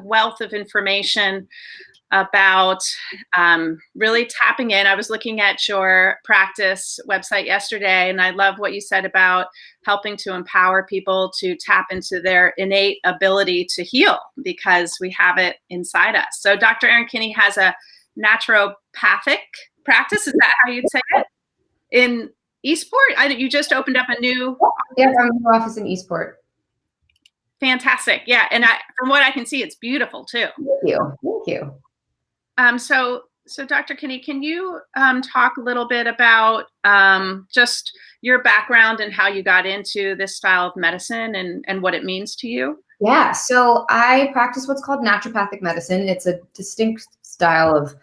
wealth of information about really tapping in. I was looking at your practice website yesterday, and I love what you said about helping to empower people to tap into their innate ability to heal, because we have it inside us. So Dr. Erin Kinney has a naturopathic practice. Is that how you'd say it? In Eastport? You just opened up a new... Yeah, I'm in the office in Eastport. Fantastic. Yeah. And from what I can see, it's beautiful too. Thank you. Thank you. So Dr. Kinney, can you talk a little bit about just your background and how you got into this style of medicine and what it means to you? Yeah, so I practice what's called naturopathic medicine. It's a distinct style of,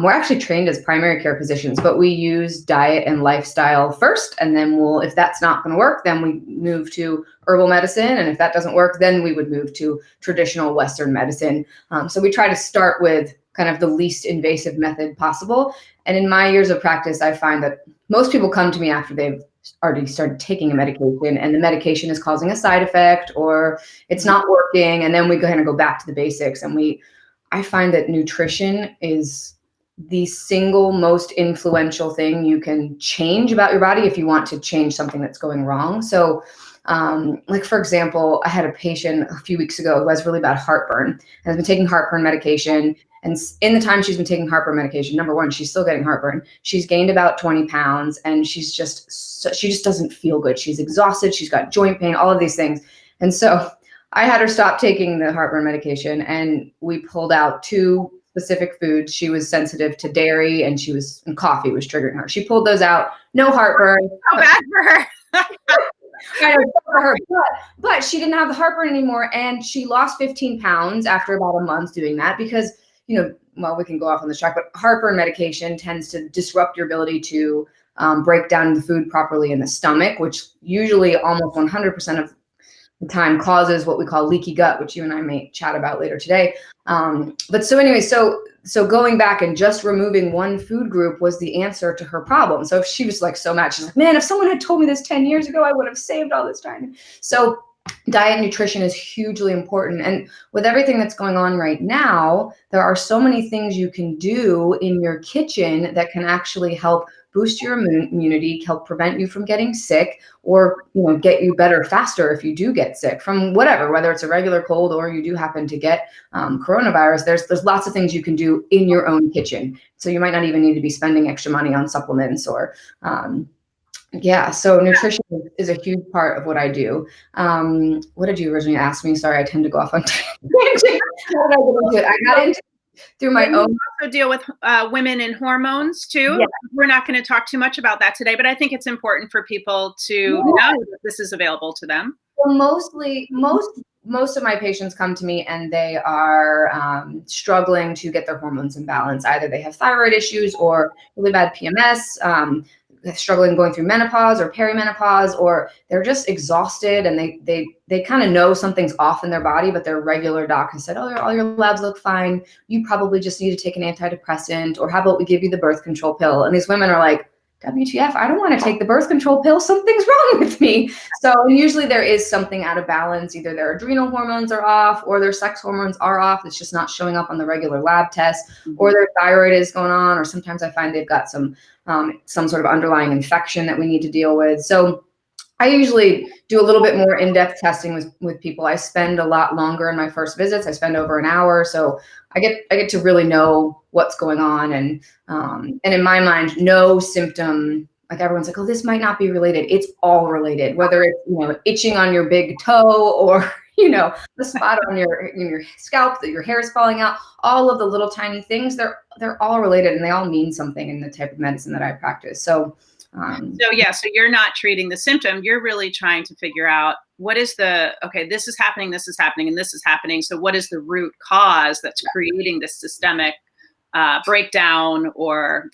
we're actually trained as primary care physicians, but we use diet and lifestyle first. And then if that's not going to work, then we move to herbal medicine. And if that doesn't work, then we would move to traditional Western medicine. So we try to start with kind of the least invasive method possible. And in my years of practice, I find that most people come to me after they've already started taking a medication and the medication is causing a side effect or it's not working. And then we kind of go back to the basics. And I find that nutrition is the single most influential thing you can change about your body if you want to change something that's going wrong. So like, for example, I had a patient a few weeks ago who has really bad heartburn and has been taking heartburn medication. And in the time she's been taking heartburn medication, number one, she's still getting heartburn. She's gained about 20 pounds and she just doesn't feel good. She's exhausted. She's got joint pain, all of these things. And so I had her stop taking the heartburn medication and we pulled out 2 specific foods. She was sensitive to dairy and coffee was triggering her. She pulled those out, no heartburn. So bad for her. I know, for her, but she didn't have the heartburn anymore. And she lost 15 pounds after about a month doing that because, well, we can go off on this track, but heartburn medication tends to disrupt your ability to break down the food properly in the stomach, which usually almost 100% of the time causes what we call leaky gut, which you and I may chat about later today. But so anyway, so going back and just removing one food group was the answer to her problem. So if she was like so mad, she's like, man, if someone had told me this 10 years ago, I would have saved all this time. So diet and nutrition is hugely important. And with everything that's going on right now, there are so many things you can do in your kitchen that can actually help boost your immunity, help prevent you from getting sick, or get you better faster if you do get sick from whatever, whether it's a regular cold or you do happen to get coronavirus. There's lots of things you can do in your own kitchen. So you might not even need to be spending extra money on supplements or so nutrition is a huge part of what I do. What did you originally ask me? Sorry, I tend to go off on tangents. I got into through my own. You also deal with women and hormones too. Yeah. We're not going to talk too much about that today, but I think it's important for people to know that this is available to them. Well, most of my patients come to me and they are struggling to get their hormones in balance. Either they have thyroid issues or really bad PMS, struggling going through menopause or perimenopause, or they're just exhausted and they kind of know something's off in their body, but their regular doc has said, oh, all your labs look fine. You probably just need to take an antidepressant, or how about we give you the birth control pill? And these women are like, WTF, I don't want to take the birth control pill. Something's wrong with me. So usually there is something out of balance. Either their adrenal hormones are off or their sex hormones are off. It's just not showing up on the regular lab test, or their thyroid is going on. Or sometimes I find they've got some sort of underlying infection that we need to deal with. So I usually do a little bit more in-depth testing with people. I spend a lot longer in my first visits. I spend over an hour. So I get to really know what's going on. And in my mind, no symptom, like everyone's like, oh, this might not be related. It's all related, whether it's, itching on your big toe or, the spot on your scalp that your hair is falling out, all of the little tiny things, they're all related and they all mean something in the type of medicine that I practice. So you're not treating the symptom. You're really trying to figure out what is this is happening, and this is happening. So what is the root cause that's creating this systemic breakdown, or,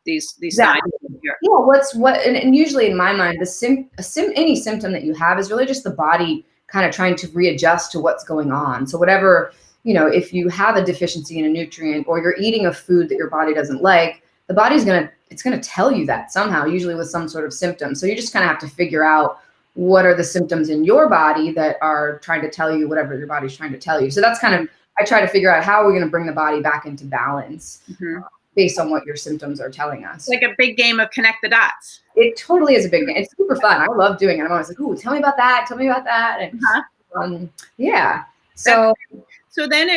these signs here? Yeah. And usually in my mind, any symptom that you have is really just the body kind of trying to readjust to what's going on. So whatever, if you have a deficiency in a nutrient or you're eating a food that your body doesn't like, the body's going to tell you that somehow, usually with some sort of symptom. So you just kind of have to figure out what are the symptoms in your body that are trying to tell you whatever your body's trying to tell you. So that's kind of I try to figure out how are we going to bring the body back into balance Mm-hmm. Based on what your symptoms are telling us. Like a big game of connect the dots. It totally is a big game. It's super fun. I love doing it. I'm always like, ooh, tell me about that. Tell me about that. And yeah. So then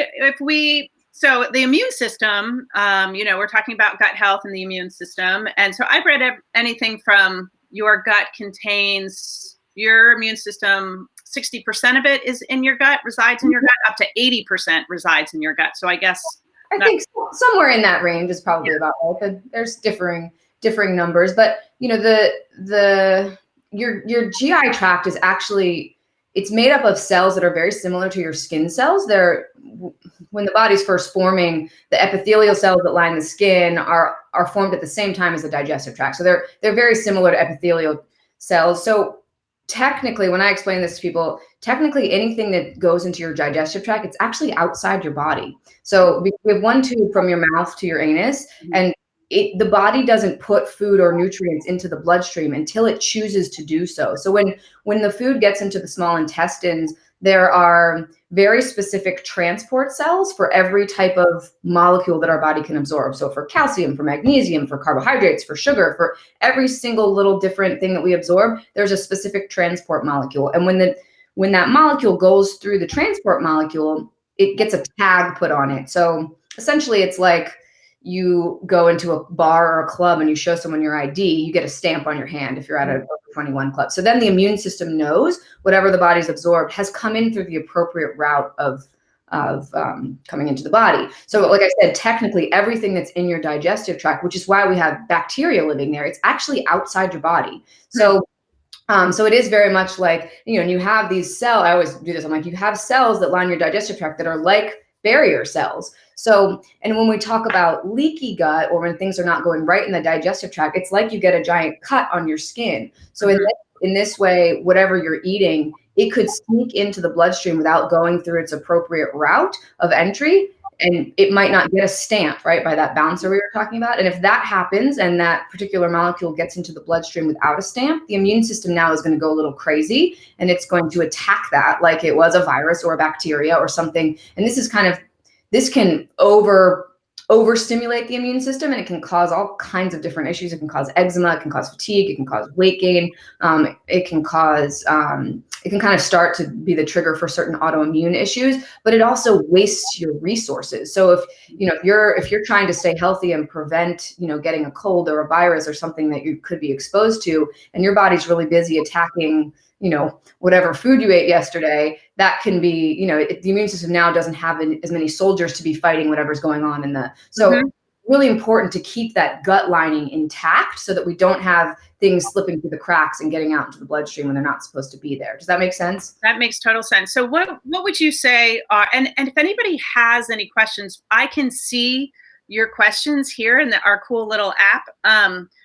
so the immune system, we're talking about gut health and the immune system. And so I've read anything from your gut contains your immune system, 60% of it is in your gut, resides in your gut, up to 80% resides in your gut. So I guess I think somewhere in that range is probably about right. But there's differing numbers, but your GI tract is actually, it's made up of cells that are very similar to your skin cells. When the body's first forming, the epithelial cells that line the skin are formed at the same time as the digestive tract. So they're very similar to epithelial cells. So technically, when I explain this to people, technically anything that goes into your digestive tract, it's actually outside your body. So we have one tube from your mouth to your anus, and the body doesn't put food or nutrients into the bloodstream until it chooses to do so. So when the food gets into the small intestines, there are very specific transport cells for every type of molecule that our body can absorb. So for calcium, for magnesium, for carbohydrates, for sugar, for every single little different thing that we absorb, there's a specific transport molecule. And when that molecule goes through the transport molecule, it gets a tag put on it. So essentially it's like you go into a bar or a club and you show someone your ID, you get a stamp on your hand if you're at a 21 club. So then the immune system knows whatever the body's absorbed has come in through the appropriate route of coming into the body. So like I said, technically everything that's in your digestive tract, which is why we have bacteria living there, it's actually outside your body. So so it is very much like, and you have these cells, I always do this, I'm like, you have cells that line your digestive tract that are like barrier cells. So, and when we talk about leaky gut or when things are not going right in the digestive tract, it's like you get a giant cut on your skin. So in this way, whatever you're eating, it could sneak into the bloodstream without going through its appropriate route of entry. And it might not get a stamp, right, by that bouncer we were talking about. And if that happens and that particular molecule gets into the bloodstream without a stamp, the immune system now is going to go a little crazy and it's going to attack that like it was a virus or a bacteria or something. And this can overstimulate the immune system, and it can cause all kinds of different issues. It can cause eczema, it can cause fatigue, it can cause weight gain. It can kind of start to be the trigger for certain autoimmune issues, but it also wastes your resources. So if you're trying to stay healthy and prevent, getting a cold or a virus or something that you could be exposed to, and your body's really busy attacking, whatever food you ate yesterday, that can be, the immune system now doesn't have as many soldiers to be fighting whatever's going on really important to keep that gut lining intact so that we don't have things slipping through the cracks and getting out into the bloodstream when they're not supposed to be there. Does that make sense? That makes total sense. So what would you say are, and if anybody has any questions, I can see your questions here in our cool little app.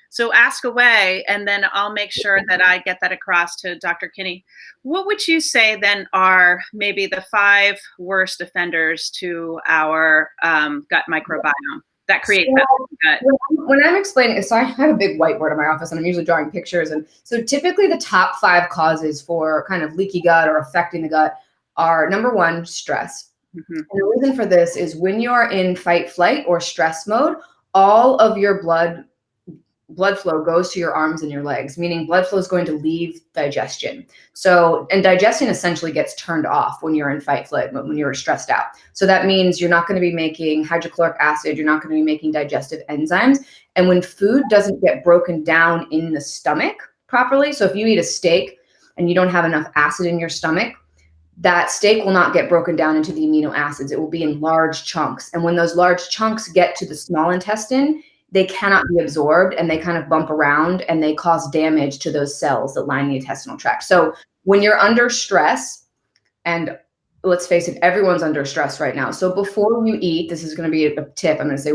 So ask away, and then I'll make sure that I get that across to Dr. Kinney. What would you say then are maybe the 5 worst offenders to our gut microbiome that create gut? When I'm explaining, so I have a big whiteboard in my office and I'm usually drawing pictures. And so typically the top 5 causes for kind of leaky gut or affecting the gut are, number 1, stress. Mm-hmm. And the reason for this is when you're in fight, flight, or stress mode, all of your blood flow goes to your arms and your legs, meaning blood flow is going to leave digestion. So, and digestion essentially gets turned off when you're in fight, flight mode, when you're stressed out. So that means you're not going to be making hydrochloric acid. You're not going to be making digestive enzymes. And when food doesn't get broken down in the stomach properly, so if you eat a steak and you don't have enough acid in your stomach, that steak will not get broken down into the amino acids. It will be in large chunks. And when those large chunks get to the small intestine, they cannot be absorbed and they kind of bump around and they cause damage to those cells that line the intestinal tract. So when you're under stress, and let's face it, everyone's under stress right now. So before you eat, this is going to be a tip. I'm going to say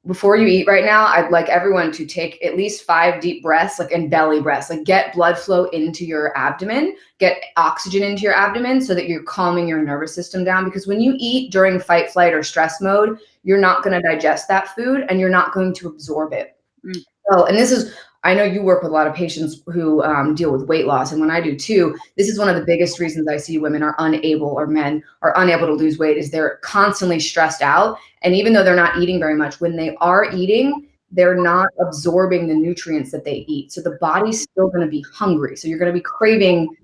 before you eat right now, I'd like everyone to take at least 5 deep breaths, and belly breaths, get blood flow into your abdomen, get oxygen into your abdomen so that you're calming your nervous system down. Because when you eat during fight, flight, or stress mode, you're not going to digest that food and you're not going to absorb it. So, and this is, I know you work with a lot of patients who deal with weight loss, and when I do too, this is one of the biggest reasons I see women are unable, or men are unable to lose weight, is they're constantly stressed out. And even though they're not eating very much, when they are eating, they're not absorbing the nutrients that they eat. So the body's still going to be hungry. So you're going to be craving,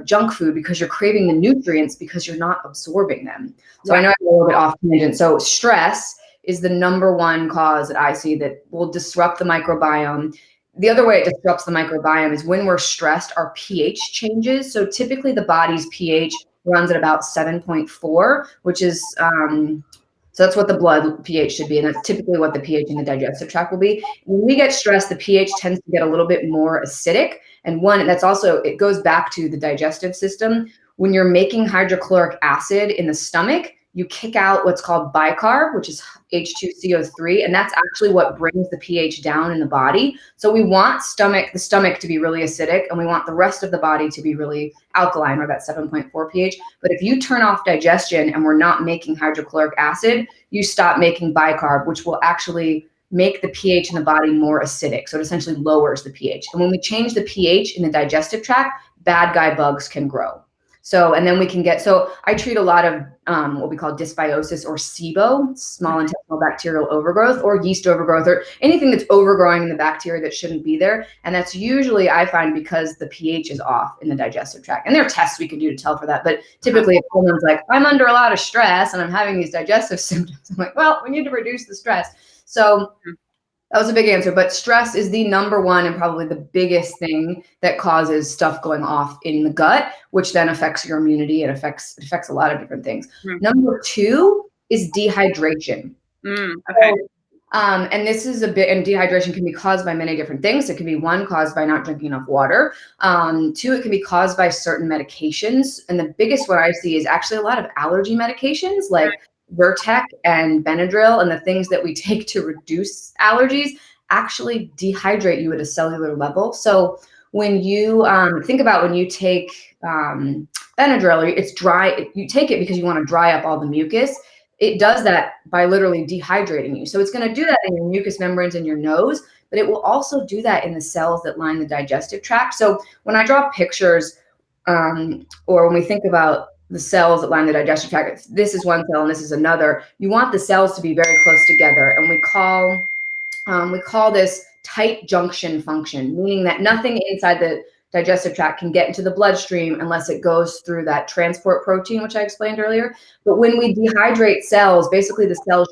junk food because you're craving the nutrients because you're not absorbing them. So I know I'm a little bit off tangent. So stress is the number one cause that I see that will disrupt the microbiome. The other way it disrupts the microbiome is when we're stressed, our pH changes. So typically the body's pH runs at about 7.4, which is, so that's what the blood pH should be. And that's typically what the pH in the digestive tract will be. When we get stressed, the pH tends to get a little bit more acidic. And that's also, it goes back to the digestive system. When you're making hydrochloric acid in the stomach, you kick out what's called bicarb, which is H2CO3, and that's actually what brings the pH down in the body. So we want the stomach to be really acidic, and we want the rest of the body to be really alkaline, or that 7.4 pH. But if you turn off digestion and we're not making hydrochloric acid, you stop making bicarb, which will actually make the pH in the body more acidic. So it essentially lowers the pH. And when we change the pH in the digestive tract, bad guy bugs can grow. So, and then we can I treat a lot of what we call dysbiosis, or SIBO, small intestinal bacterial overgrowth, or yeast overgrowth, or anything that's overgrowing in the bacteria that shouldn't be there. And that's usually, I find, because the pH is off in the digestive tract. And there are tests we can do to tell for that. But typically if someone's like, I'm under a lot of stress and I'm having these digestive symptoms, I'm like, well, we need to reduce the stress. So that was a big answer, but stress is the number one and probably the biggest thing that causes stuff going off in the gut, which then affects your immunity. It affects a lot of different things. Number two is dehydration. Okay. And this is and dehydration can be caused by many different things. It can be, one, caused by not drinking enough water. Two, it can be caused by certain medications. And the biggest one I see is actually a lot of allergy medications, like Zyrtec and Benadryl, and the things that we take to reduce allergies actually dehydrate you at a cellular level. So when you think about when you take Benadryl, it's dry. You take it because you want to dry up all the mucus. It does that by literally dehydrating you. So it's going to do that in your mucous membranes in your nose, but it will also do that in the cells that line the digestive tract. So when I draw pictures, or when we think about the cells that line the digestive tract, this is one cell and this is another, you want the cells to be very close together. And we call this tight junction function, meaning that nothing inside the digestive tract can get into the bloodstream unless it goes through that transport protein, which I explained earlier. But when we dehydrate cells, basically the cells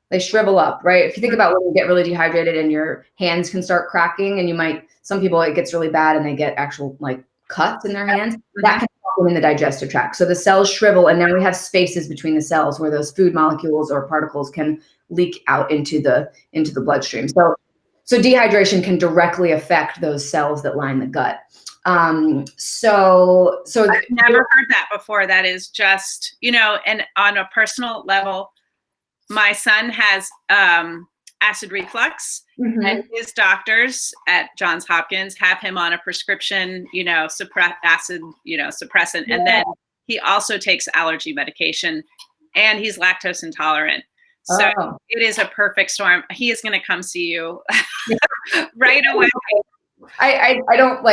they shrivel up, right? If you think about when you get really dehydrated and your hands can start cracking, and some people, it gets really bad and they get actual like cuts in their hands, that can happen in the digestive tract. So the cells shrivel, and now we have spaces between the cells where those food molecules or particles can leak out into the bloodstream. So dehydration can directly affect those cells that line the gut. So I've never heard that before. That is just, and on a personal level, my son has acid reflux, and his doctors at Johns Hopkins have him on a prescription, acid, suppressant. And then he also takes allergy medication, and he's lactose intolerant. So it is a perfect storm. He is going to come see you right away. I don't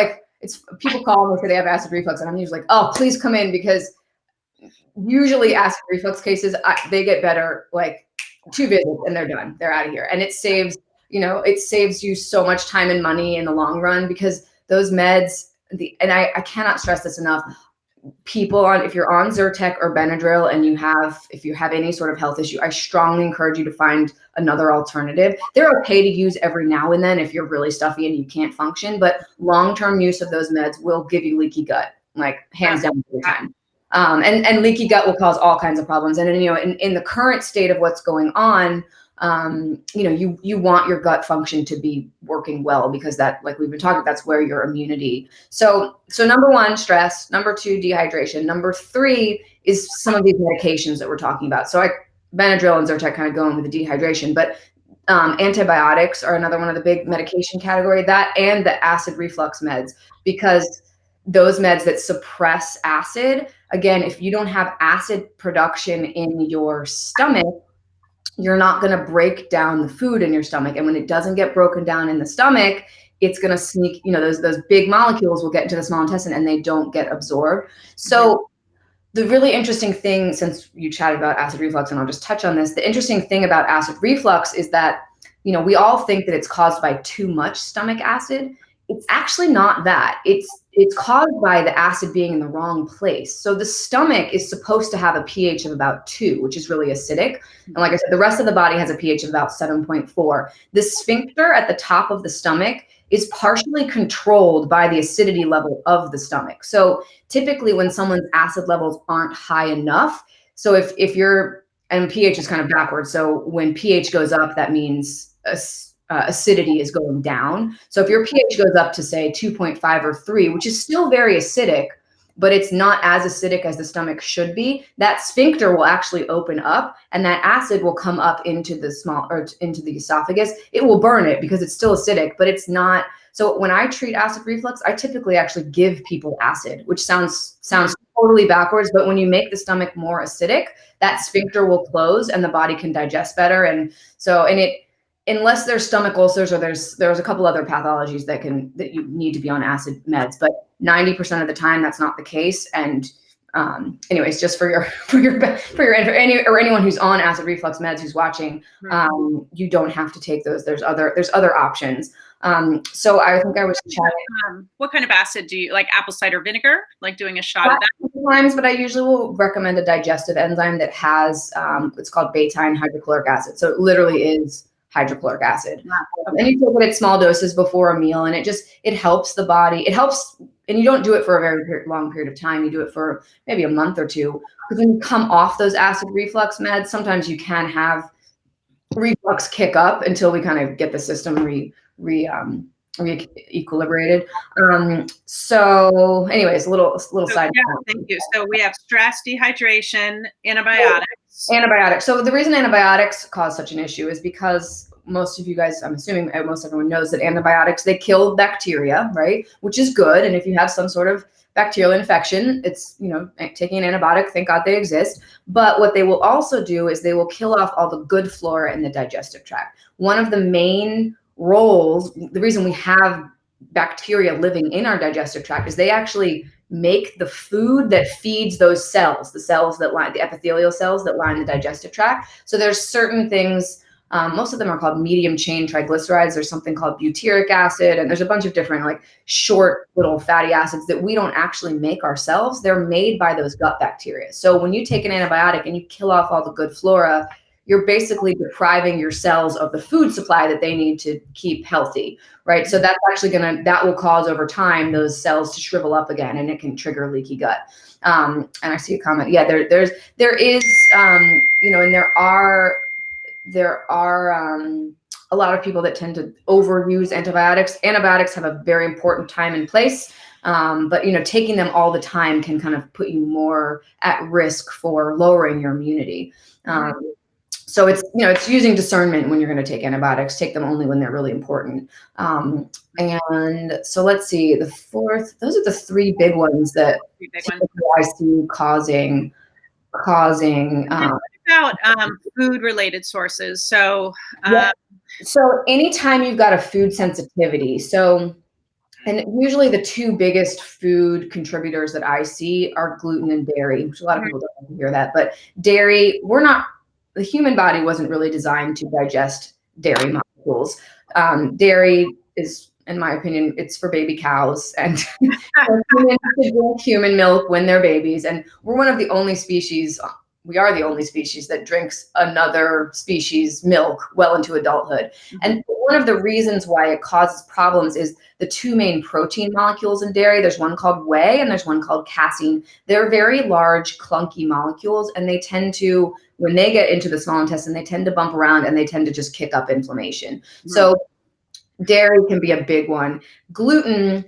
people call me and say they have acid reflux, and I'm usually like, oh, please come in, because usually acid reflux cases, they get better like 2 visits and they're done. They're out of here. And it saves you so much time and money in the long run, because those meds, and I cannot stress this enough, if you're on Zyrtec or Benadryl and if you have any sort of health issue, I strongly encourage you to find another alternative. They're okay to use every now and then if you're really stuffy and you can't function, but long-term use of those meds will give you leaky gut, like hands down every time. And leaky gut will cause all kinds of problems. And in the current state of what's going on, you want your gut function to be working well, because that, like we've been talking, that's where your immunity. So number one, stress. Number two, dehydration. Number three is some of these medications that we're talking about. So Benadryl and Zyrtec kind of go in with the dehydration, but antibiotics are another one of the big medication category, that and the acid reflux meds, because those meds that suppress acid, again, if you don't have acid production in your stomach, you're not going to break down the food in your stomach. And when it doesn't get broken down in the stomach, it's going to sneak, those big molecules will get into the small intestine and they don't get absorbed. So the really interesting thing, since you chatted about acid reflux, and I'll just touch on this, the interesting thing about acid reflux is that, we all think that it's caused by too much stomach acid. It's actually not that. It's caused by the acid being in the wrong place. So the stomach is supposed to have a pH of about 2, which is really acidic. And like I said, the rest of the body has a pH of about 7.4. The sphincter at the top of the stomach is partially controlled by the acidity level of the stomach. So typically when someone's acid levels aren't high enough, so if you're, and pH is kind of backwards. So when pH goes up, that means acidity is going down. So if your pH goes up to say 2.5 or 3, which is still very acidic, but it's not as acidic as the stomach should be, that sphincter will actually open up and that acid will come up into into the esophagus. It will burn it because it's still acidic, but it's not. So when I treat acid reflux, I typically actually give people acid, which sounds totally backwards, but when you make the stomach more acidic, that sphincter will close and the body can digest better. And unless there's stomach ulcers or there's a couple other pathologies that you need to be on acid meds, but 90% of the time that's not the case. And anyways, just for anyone who's on acid reflux meds who's watching, you don't have to take those. There's other options. So I think I was chatting. What kind of acid do you like? Apple cider vinegar, like doing a shot of that? Sometimes, but I usually will recommend a digestive enzyme that has it's called betaine hydrochloric acid. So it literally is hydrochloric acid. And you take it at small doses before a meal, and it helps the body. It helps, and you don't do it for a very long period of time. You do it for maybe a month or two. Because when you come off those acid reflux meds, sometimes you can have reflux kick up until we kind of get the system re-equilibrated. So anyways, a little side note. Thank you. So we have stress, dehydration, antibiotics. Antibiotics. So the reason antibiotics cause such an issue is because most of you guys, I'm assuming most everyone knows that antibiotics, they kill bacteria, right? Which is good. And if you have some sort of bacterial infection, it's, taking an antibiotic, thank God they exist. But what they will also do is they will kill off all the good flora in the digestive tract. One of the main roles, the reason we have bacteria living in our digestive tract is they actually make the food that feeds those cells, the epithelial cells that line the digestive tract. So there's certain things, most of them are called medium chain triglycerides. There's something called butyric acid, and there's a bunch of different like short little fatty acids that we don't actually make ourselves. They're made by those gut bacteria. So when you take an antibiotic and you kill off all the good flora, you're basically depriving your cells of the food supply that they need to keep healthy, right? So that's actually that will cause over time those cells to shrivel up again, and it can trigger leaky gut. And I see a comment. Yeah, there is, and there are a lot of people that tend to overuse antibiotics. Antibiotics have a very important time and place, but taking them all the time can kind of put you more at risk for lowering your immunity. So it's using discernment when you're going to take antibiotics. Take them only when they're really important. And so let's see, those are the three big ones that I see causing. About food-related sources. So, so anytime you've got a food sensitivity, and usually the two biggest food contributors that I see are gluten and dairy, which a lot of people don't want to hear that, but dairy, the human body wasn't really designed to digest dairy molecules. Dairy is, in my opinion, it's for baby cows, and humans should drink human milk when they're babies. And we're one of the only species, we are the only species that drinks another species' milk well into adulthood. And one of the reasons why it causes problems is the two main protein molecules in dairy. There's one called whey and there's one called casein. They're very large, clunky molecules, and they tend to, when they get into the small intestine, they tend to bump around and they tend to just kick up inflammation. So dairy can be a big one. Gluten,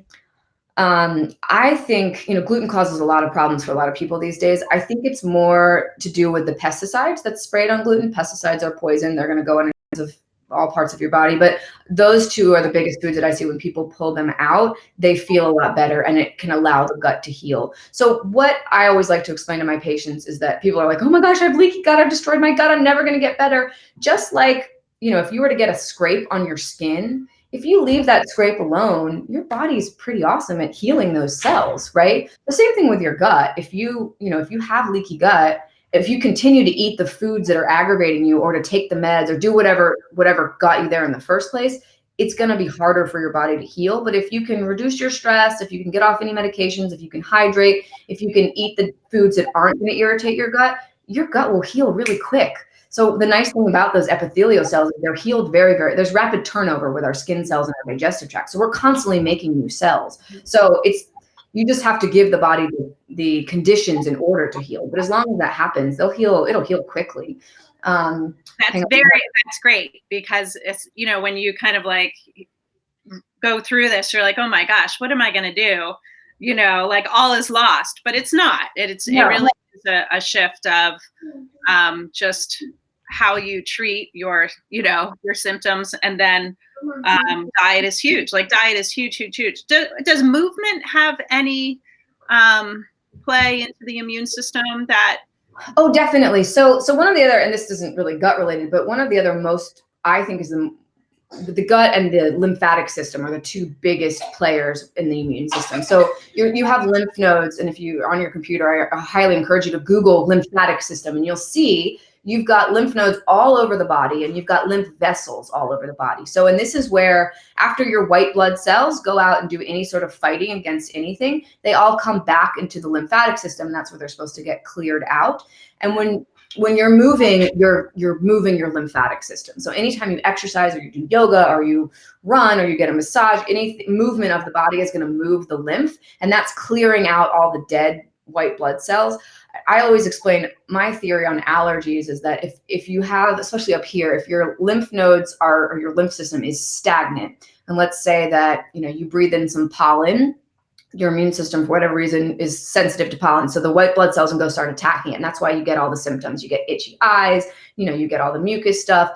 I think, gluten causes a lot of problems for a lot of people these days. I think it's more to do with the pesticides that's sprayed on gluten. Pesticides are poison. They're going to go into all parts of your body. But those two are the biggest foods that I see when people pull them out, they feel a lot better and it can allow the gut to heal. So what I always like to explain to my patients is that people are like, oh my gosh, I have leaky gut. I've destroyed my gut. I'm never going to get better. Just like, if you were to get a scrape on your skin, if you leave that scrape alone, your body's pretty awesome at healing those cells, right? The same thing with your gut. If if you have leaky gut, if you continue to eat the foods that are aggravating you, or to take the meds, or do whatever got you there in the first place, it's going to be harder for your body to heal. But if you can reduce your stress, if you can get off any medications, if you can hydrate, if you can eat the foods that aren't going to irritate your gut will heal really quick. So the nice thing about those epithelial cells is they're healed there's rapid turnover with our skin cells and our digestive tract. So we're constantly making new cells. So you just have to give the body the conditions in order to heal. But as long as that happens, it'll heal quickly. That's great, because it's, when you kind of like go through this, you're like, oh my gosh, what am I going to do? Like all is lost, but it's not. It really is a shift of just how you treat your symptoms. And then diet is huge. Like diet is huge. Does movement have any play into the immune system that? Oh, definitely. So one of the other, and this isn't really gut related, but one of the other most, I think, is the gut and the lymphatic system are the two biggest players in the immune system. So you have lymph nodes, and if you're on your computer, I highly encourage you to Google lymphatic system, and you'll see you've got lymph nodes all over the body, and you've got lymph vessels all over the body. So, and this is where, after your white blood cells go out and do any sort of fighting against anything, they all come back into the lymphatic system, and that's where they're supposed to get cleared out. And when you're moving, you're moving your lymphatic system. So anytime you exercise, or you do yoga, or you run, or you get a massage, any movement of the body is going to move the lymph, and that's clearing out all the dead white blood cells. I always explain my theory on allergies is that if you have, especially up here, if your lymph nodes or your lymph system is stagnant, and let's say that you breathe in some pollen, your immune system, for whatever reason, is sensitive to pollen. So the white blood cells will go start attacking it. And that's why you get all the symptoms. You get itchy eyes, you get all the mucus stuff.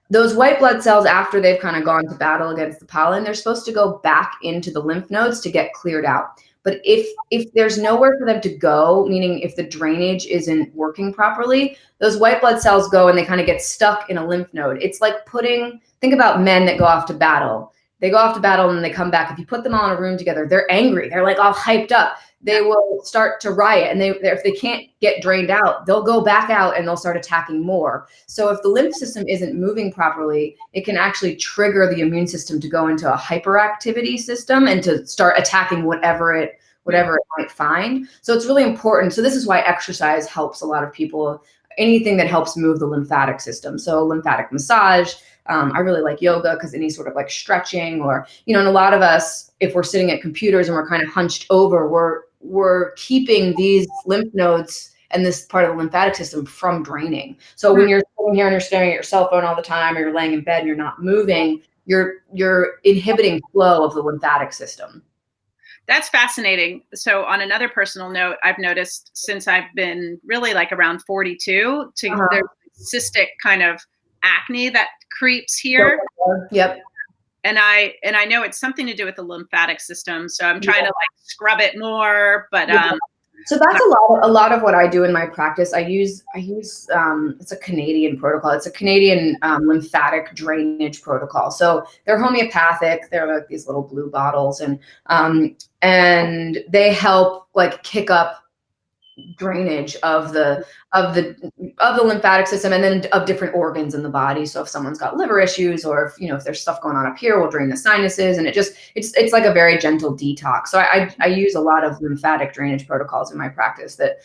Those white blood cells, after they've kind of gone to battle against the pollen, they're supposed to go back into the lymph nodes to get cleared out. But if there's nowhere for them to go, meaning if the drainage isn't working properly, those white blood cells go and they kind of get stuck in a lymph node. It's like think about men that go off to battle. They go off to battle and then they come back. If you put them all in a room together, they're angry. They're like all hyped up. They will start to riot. And if they can't get drained out, they'll go back out and they'll start attacking more. So if the lymph system isn't moving properly, it can actually trigger the immune system to go into a hyperactivity system and to start attacking whatever it might find. So it's really important. So this is why exercise helps a lot of people. Anything that helps move the lymphatic system. So lymphatic massage. I really like yoga because any sort of like stretching, or, and a lot of us, if we're sitting at computers and we're kind of hunched over, we're keeping these lymph nodes and this part of the lymphatic system from draining. So when you're sitting here and you're staring at your cell phone all the time, or you're laying in bed and you're not moving, you're inhibiting flow of the lymphatic system. That's fascinating. So on another personal note, I've noticed since I've been really like around 42 there's cystic kind of acne that creeps here. Yep. And I know it's something to do with the lymphatic system. So I'm trying to like scrub it more, but so that's a lot of what I do in my practice. I use it's a Canadian protocol. It's a Canadian lymphatic drainage protocol. So they're homeopathic. They're like these little blue bottles, and they help like kick up drainage of the lymphatic system, and then of different organs in the body. So if someone's got liver issues, or if there's stuff going on up here, we'll drain the sinuses, and it's like a very gentle detox. So I use a lot of lymphatic drainage protocols in my practice that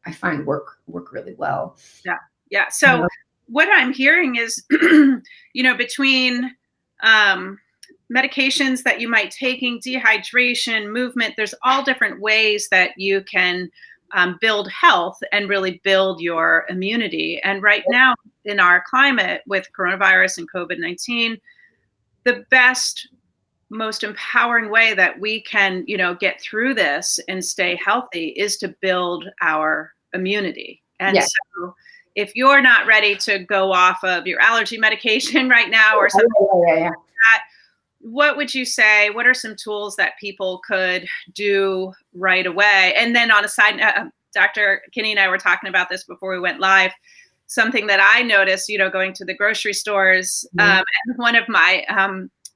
I find work really well. Yeah. So what I'm hearing is, between medications that you might taking, dehydration, movement, there's all different ways that you can build health and really build your immunity. And right now in our climate with coronavirus and COVID-19, the best, most empowering way that we can, get through this and stay healthy is to build our immunity. And so if you're not ready to go off of your allergy medication right now or something like that, what would you say? What are some tools that people could do right away? And then on a side note, Dr. Kinney and I were talking about this before we went live. Something that I noticed, going to the grocery stores, and one of my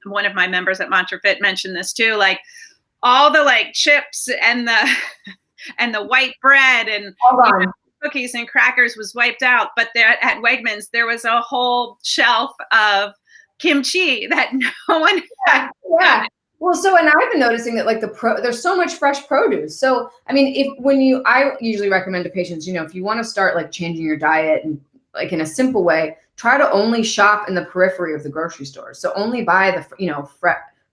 one of my members at MantraFit mentioned this too, like all the like chips and the and the white bread and cookies and crackers was wiped out, but there at Wegmans there was a whole shelf of kimchi that no one had. Yeah. Well, so, and I've been noticing that like there's so much fresh produce. So, I mean, I usually recommend to patients, if you want to start like changing your diet and like in a simple way, try to only shop in the periphery of the grocery store. So only buy the,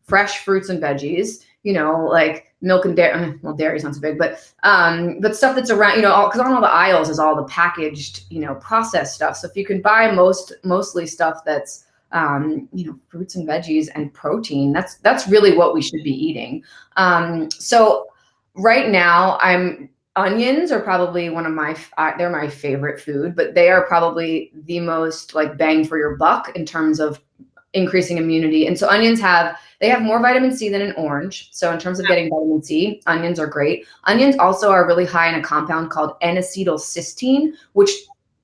fresh fruits and veggies, like milk and dairy. Well, dairy sounds big, but stuff that's around, because on all the aisles is all the packaged, processed stuff. So if you can buy mostly stuff that's, fruits and veggies and protein, that's really what we should be eating. So right now onions are probably they're my favorite food, but they are probably the most like bang for your buck in terms of increasing immunity. And so onions they have more vitamin C than an orange. So in terms of getting vitamin C, onions are great. Onions also are really high in a compound called N-acetylcysteine, which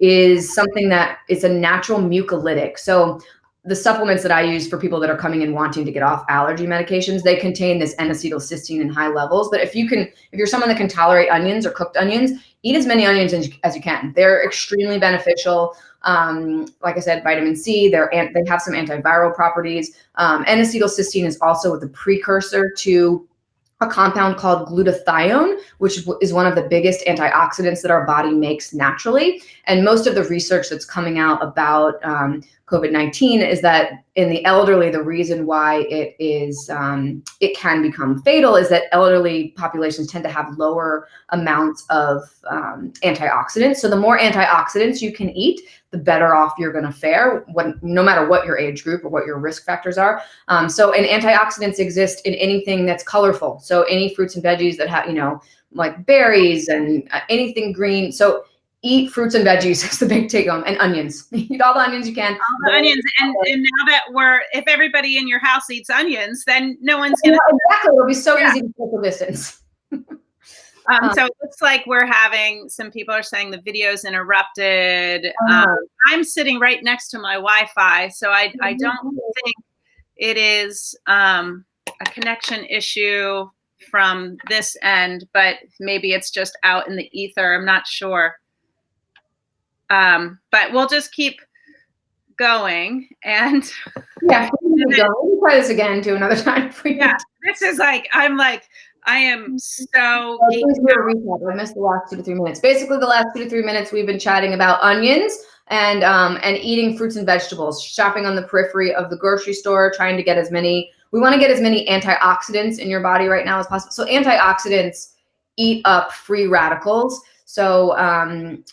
is something that is a natural mucolytic. So the supplements that I use for people that are coming in wanting to get off allergy medications, they contain this N-acetylcysteine in high levels. But if you're someone that can tolerate onions or cooked onions, eat as many onions as you can. They're extremely beneficial. Like I said, vitamin C, they have some antiviral properties. N-acetylcysteine is also the precursor to a compound called glutathione, which is one of the biggest antioxidants that our body makes naturally. And most of the research that's coming out about COVID-19 is that in the elderly, the reason why it can become fatal is that elderly populations tend to have lower amounts of antioxidants. So the more antioxidants you can eat, the better off you're going to fare, no matter what your age group or what your risk factors are. And antioxidants exist in anything that's colorful. So any fruits and veggies that have, like berries and anything green. So eat fruits and veggies is the big take home, and onions. Eat all the onions you can. All the onions. And now that if everybody in your house eats onions, then no one's going to. Exactly. It'll be so easy to social distance. So it looks like some people are saying the video's interrupted. I'm sitting right next to my Wi-Fi, so I don't think it is a connection issue from this end, but maybe it's just out in the ether. I'm not sure. But we'll just keep going. And we'll try this again to another time for you. Yeah, this is I am so. Please do a recap. I missed the last 2 to 3 minutes. Basically, the last 2 to 3 minutes we've been chatting about onions and eating fruits and vegetables, shopping on the periphery of the grocery store, trying to get we want to get as many antioxidants in your body right now as possible. So antioxidants eat up free radicals. So, and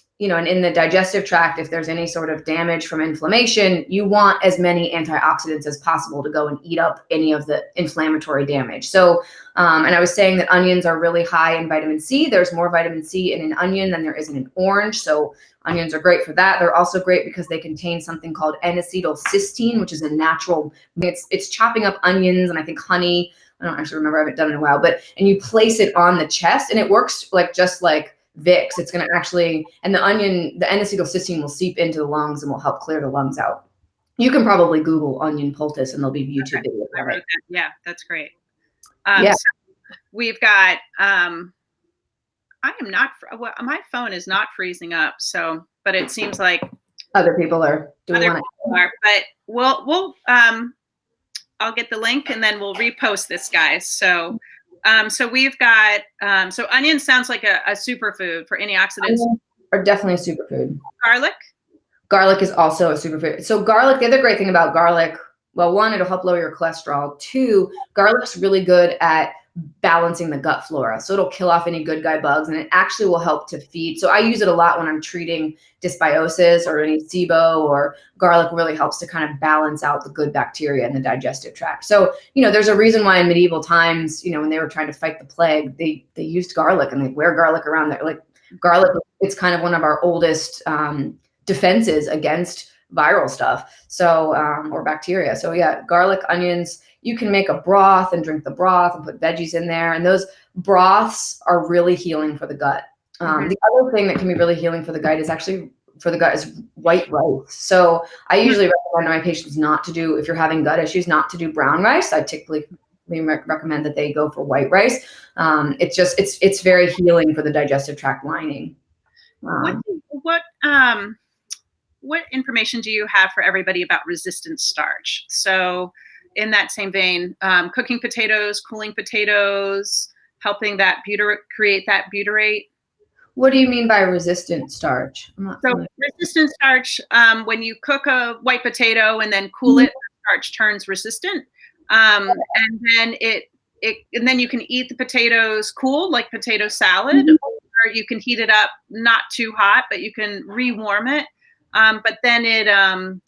in the digestive tract, if there's any sort of damage from inflammation, you want as many antioxidants as possible to go and eat up any of the inflammatory damage. So, and I was saying that onions are really high in vitamin C. There's more vitamin C in an onion than there is in an orange. So onions are great for that. They're also great because they contain something called N-acetylcysteine, which is a natural, it's chopping up onions and I think honey. I don't actually remember, I haven't done it in a while, and you place it on the chest and it works just like Vicks. It's going to actually, and the N-acetylcysteine will seep into the lungs and will help clear the lungs out. You can probably Google onion poultice and there'll be YouTube videos. Right. Yeah, that's great. So we've got, my phone is not freezing up. So, but it seems like other people are doing it. But we'll I'll get the link and then we'll repost this, guys. So, so we've got, so onion sounds like a superfood for antioxidants. Onions are definitely a superfood. Garlic? Garlic is also a superfood. So garlic, the other great thing about garlic, well, one, it'll help lower your cholesterol. Two, garlic's really good at balancing the gut flora. So it'll kill off any good guy bugs and it actually will help to feed. So I use it a lot when I'm treating dysbiosis or any SIBO, or garlic really helps to kind of balance out the good bacteria in the digestive tract. So, there's a reason why in medieval times, when they were trying to fight the plague, they used garlic and they wear garlic around there. Like garlic, it's kind of one of our oldest defenses against viral stuff. So, or bacteria. So yeah, garlic, onions, you can make a broth and drink the broth and put veggies in there. And those broths are really healing for the gut. The other thing that can be really healing for the gut is actually for the gut is white rice. So I usually recommend my patients not to do, if you're having gut issues, not to do brown rice. I typically recommend that they go for white rice. It's very healing for the digestive tract lining. What information do you have for everybody about resistant starch? So in that same vein, cooking potatoes, cooling potatoes, helping that create that butyrate. What do you mean by resistant starch? So resistant starch, when you cook a white potato and then cool it, the starch turns resistant. And then and then you can eat the potatoes cool, like potato salad, or you can heat it up, not too hot, but you can rewarm it. But then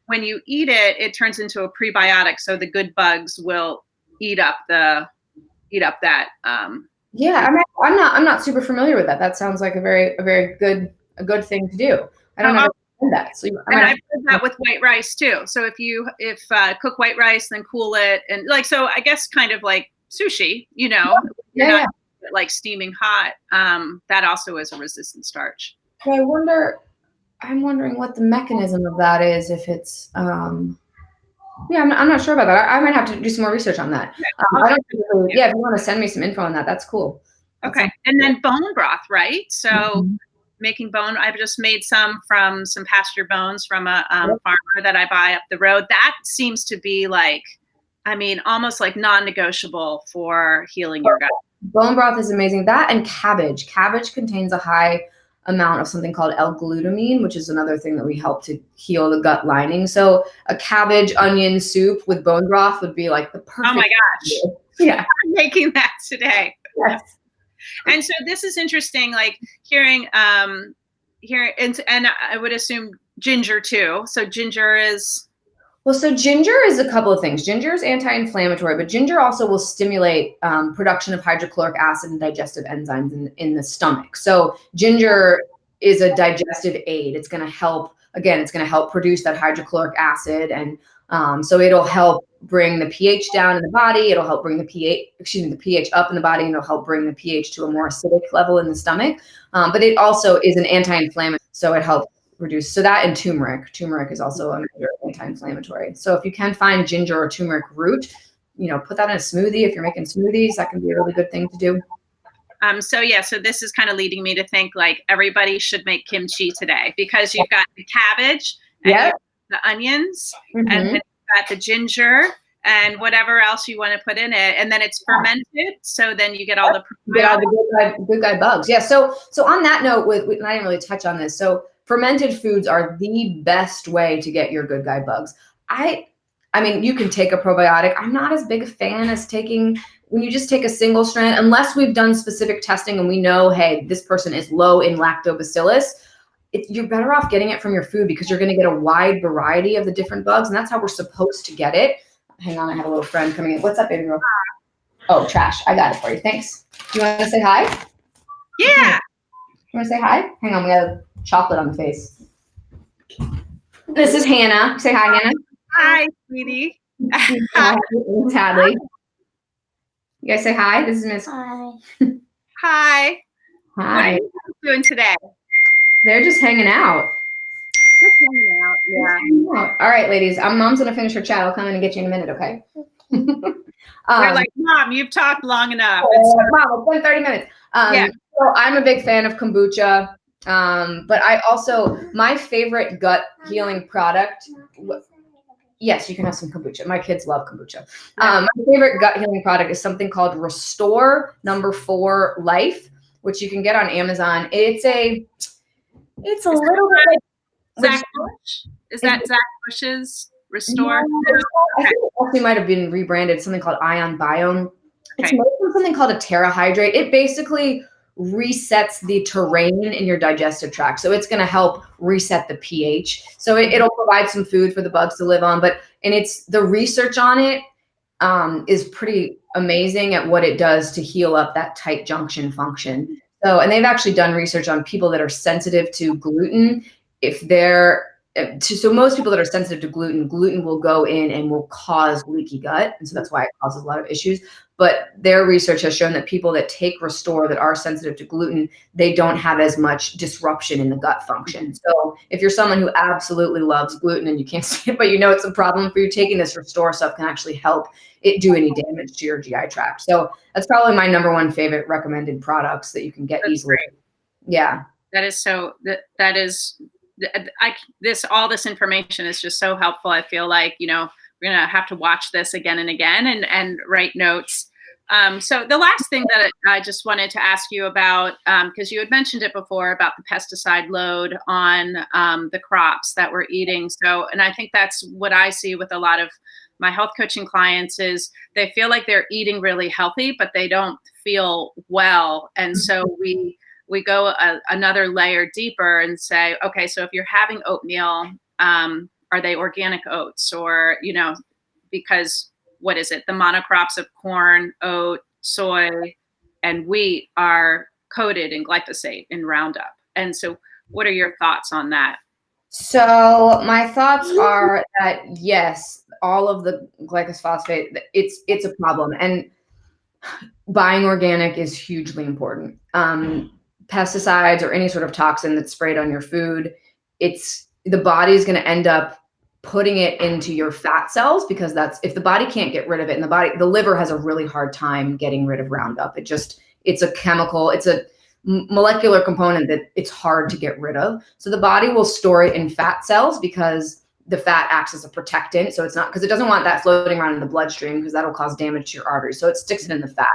when you eat it, it turns into a prebiotic. So the good bugs will eat up that. Yeah, I'm not super familiar with that. That sounds like a very good thing to do. I don't understand that. So and I've heard that with white rice too. So if cook white rice, then cool it, and so I guess kind of like sushi, not like steaming hot. That also is a resistant starch. So I'm wondering what the mechanism of that is. If it's I'm not sure about that. I might have to do some more research on that. If you want to send me some info on that, that's cool. Okay. And then bone broth, right? So making bone, I've just made some from some pasture bones from a farmer that I buy up the road. That seems to be almost like non-negotiable for healing your gut. Bone broth is amazing. That and cabbage. Cabbage contains a high amount of something called L-glutamine, which is another thing that we help to heal the gut lining. So a cabbage onion soup with bone broth would be like the perfect. Oh my gosh. Yeah. I'm making that today. Yes. And so this is interesting, like hearing, and I would assume ginger too. So ginger is. Well, so ginger is a couple of things. Ginger is anti-inflammatory, but ginger also will stimulate production of hydrochloric acid and digestive enzymes in the stomach. So ginger is a digestive aid. It's going to help, produce that hydrochloric acid. And so it'll help bring the pH down in the body. It'll help bring the pH up in the body, and it'll help bring the pH to a more acidic level in the stomach. But it also is an anti-inflammatory, so it helps reduce. So that and turmeric. Turmeric is also a major anti-inflammatory. So if you can find ginger or turmeric root, put that in a smoothie. If you're making smoothies, that can be a really good thing to do. So this is kind of leading me to think like everybody should make kimchi today, because you've got the cabbage, and you've got the onions, and then you've got the ginger, and whatever else you want to put in it, and then it's fermented. So then you get all the good guy bugs. Yeah. So on that note, and I didn't really touch on this. So fermented foods are the best way to get your good guy bugs. I mean, you can take a probiotic. I'm not as big a fan as when you just take a single strand, unless we've done specific testing and we know, hey, this person is low in lactobacillus. You're better off getting it from your food, because you're going to get a wide variety of the different bugs, and that's how we're supposed to get it. Hang on, I have a little friend coming in. What's up, baby girl? Oh, trash. I got it for you. Thanks. Do you want to say hi? Yeah. You want to say hi? Hang on, we got a chocolate on the face. This is Hannah. Say hi, Hannah. Hi, sweetie. Hadley. You guys say hi. This is Miss. Hi. Hi. Hi. What are you doing today? They're just hanging out. Just hanging out. Yeah. All right, ladies. Mom's gonna finish her chat. I'll come in and get you in a minute, okay? They're like, Mom, you've talked long enough. Mom, it's been 30 minutes. So I'm a big fan of kombucha. But my favorite gut healing product. Yes, you can have some kombucha. My kids love kombucha. My favorite gut healing product is something called Restore No. 4 Life, which you can get on Amazon. It's a little bit. Zach Bush? Is that Zach Bush's Restore? No, I think it actually might have been rebranded, something called Ion Biome. Okay. It's made from something called a TerraHydrate. It basically resets the terrain in your digestive tract. So it's going to help reset the pH. So it'll provide some food for the bugs to live on. And it's the research on it is pretty amazing at what it does to heal up that tight junction function. So, and they've actually done research on people that are sensitive to gluten. So most people that are sensitive to gluten will go in and will cause leaky gut. And so that's why it causes a lot of issues. but their research has shown that people that take Restore that are sensitive to gluten, they don't have as much disruption in the gut function. So if you're someone who absolutely loves gluten and you can't see it, but you know it's a problem for you, taking this Restore stuff can actually help it do any damage to your GI tract. So that's probably my number one favorite recommended products that you can get easily. Great. Yeah. That is so, that is, all this information is just so helpful. I feel like, we're going to have to watch this again and again and write notes. So the last thing that I just wanted to ask you about, because you had mentioned it before about the pesticide load on the crops that we're eating. So, and I think that's what I see with a lot of my health coaching clients is they feel like they're eating really healthy, but they don't feel well. And so we go another layer deeper and say, okay, so if you're having oatmeal, are they organic oats? Or, because what is it? The monocrops of corn, oat, soy, and wheat are coated in glyphosate and Roundup. And so what are your thoughts on that? So my thoughts are that yes, all of the glyphosate, it's a problem, and buying organic is hugely important. Pesticides or any sort of toxin that's sprayed on your food, the body is going to end up putting it into your fat cells, because if the body can't get rid of it, and the liver has a really hard time getting rid of Roundup. It's a chemical, it's a molecular component that it's hard to get rid of. So the body will store it in fat cells because the fat acts as a protectant. So it's not, because it doesn't want that floating around in the bloodstream, because that'll cause damage to your arteries. So it sticks it in the fat.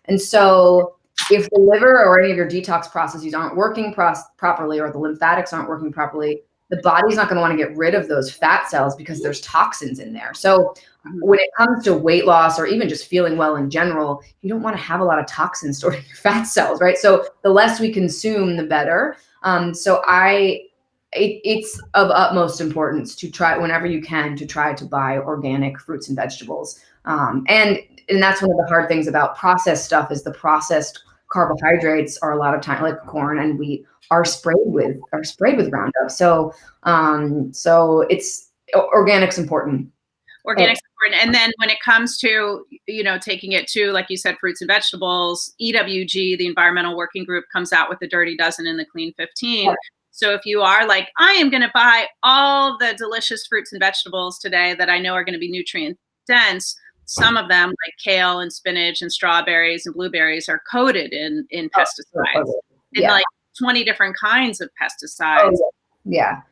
And so if the liver or any of your detox processes aren't working properly, or the lymphatics aren't working properly, the body's not going to want to get rid of those fat cells because there's toxins in there. So when it comes to weight loss or even just feeling well in general, you don't want to have a lot of toxins stored in your fat cells, right? So the less we consume, the better. It's of utmost importance to try, whenever you can, to try to buy organic fruits and vegetables. And that's one of the hard things about processed stuff, is the processed carbohydrates are a lot of time, like corn and wheat, are sprayed with Roundup. So it's organic's important. Organic's important. And then when it comes to, taking it to, like you said, fruits and vegetables, EWG, the Environmental Working Group, comes out with the Dirty Dozen and the Clean 15. Yeah. So if you are like, I am going to buy all the delicious fruits and vegetables today that I know are going to be nutrient dense, some of them, like kale and spinach and strawberries and blueberries, are coated in pesticides, in like 20 different kinds of pesticides. Yeah.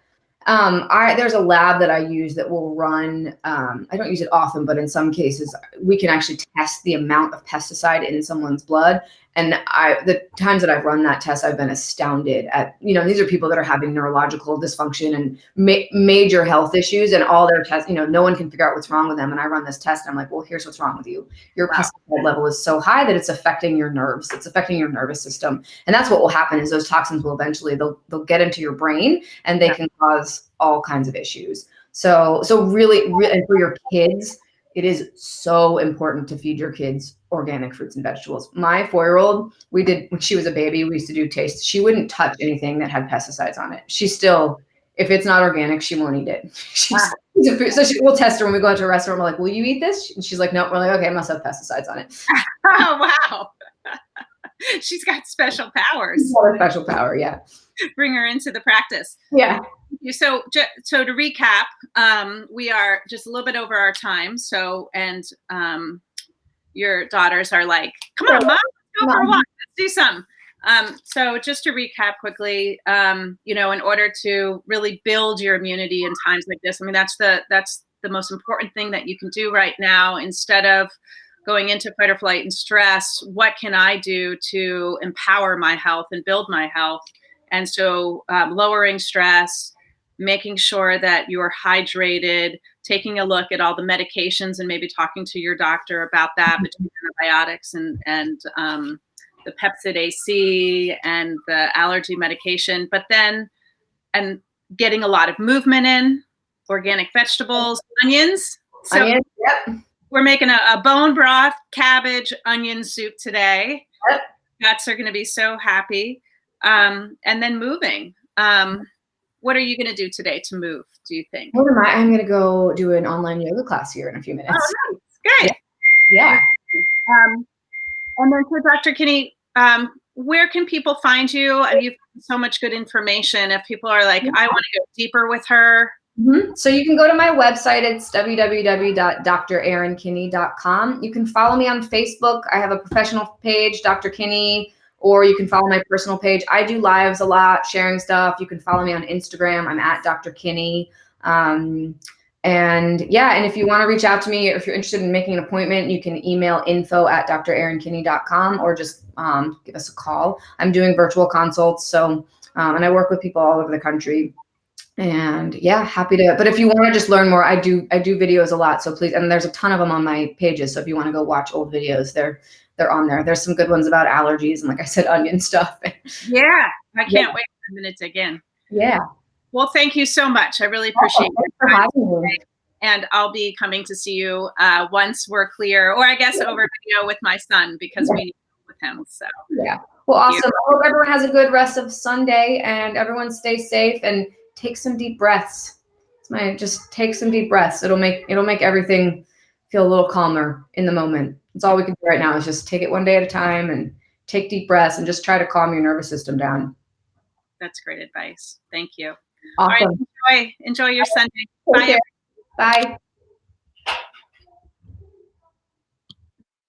There's a lab that I use that will run, I don't use it often, but in some cases we can actually test the amount of pesticide in someone's blood. And the times that I've run that test, I've been astounded at, these are people that are having neurological dysfunction and major health issues, and all their tests, no one can figure out what's wrong with them. And I run this test and I'm like, well, here's what's wrong with you. Your pesticide level is so high that it's affecting your nerves. It's affecting your nervous system. And that's what will happen, is those toxins will eventually, they'll get into your brain, and they can cause all kinds of issues. So really, and for your kids, it is so important to feed your kids organic fruits and vegetables. My 4-year-old, when she was a baby, we used to do taste. She wouldn't touch anything that had pesticides on it. She still, if it's not organic, she won't eat it. We'll test her when we go out to a restaurant. We're like, will you eat this? And she's like, no. We're like, okay, it must have pesticides on it. Oh, wow. She's got special powers. She's got a special power, yeah. Bring her into the practice. Yeah. So to recap, we are just a little bit over our time. So, and your daughters are like, come on, Mom, let's go for a walk. Let's do some. So just to recap quickly, in order to really build your immunity in times like this, I mean, that's the most important thing that you can do right now. Instead of going into fight or flight and stress, what can I do to empower my health and build my health? And so lowering stress, making sure that you're hydrated, taking a look at all the medications and maybe talking to your doctor about that, between antibiotics and the Pepcid AC and the allergy medication, but then, and getting a lot of movement in, organic vegetables, onions. So onions, yep. We're making a bone broth, cabbage, onion soup today. Yep. Pets are going to be so happy. And then moving. What are you going to do today to move, do you think? I'm going to go do an online yoga class here in a few minutes. Oh, nice. Good. Yeah. And then so Dr. Kinney, where can people find you? You've so much good information. If people are like, I want to go deeper with her. So you can go to my website. It's www.drerinkinney.com. You can follow me on Facebook. I have a professional page, Dr. Kinney, or you can follow my personal page. I do lives a lot, sharing stuff. You can follow me on Instagram. I'm at Dr. Kinney. And if you want to reach out to me, or if you're interested in making an appointment, you can email info@drerinkinney.com or just give us a call. I'm doing virtual consults. So, and I work with people all over the country. And happy to, but if you want to just learn more, I do videos a lot. So please, and there's a ton of them on my pages. So if you want to go watch old videos, they're on there. There's some good ones about allergies and, like I said, onion stuff. Yeah. I can't wait. I'm going to dig in. Yeah. Well, thank you so much. I really appreciate it. For having me. And I'll be coming to see you once we're clear, or I guess over video with my son, because we need to with him. So well, awesome. I hope everyone has a good rest of Sunday, and everyone stay safe and take some deep breaths. Just take some deep breaths. It'll make everything feel a little calmer in the moment. It's all we can do right now is just take it one day at a time and take deep breaths and just try to calm your nervous system down. That's great advice. Thank you. Awesome. All right, enjoy your Sunday. Bye. Bye.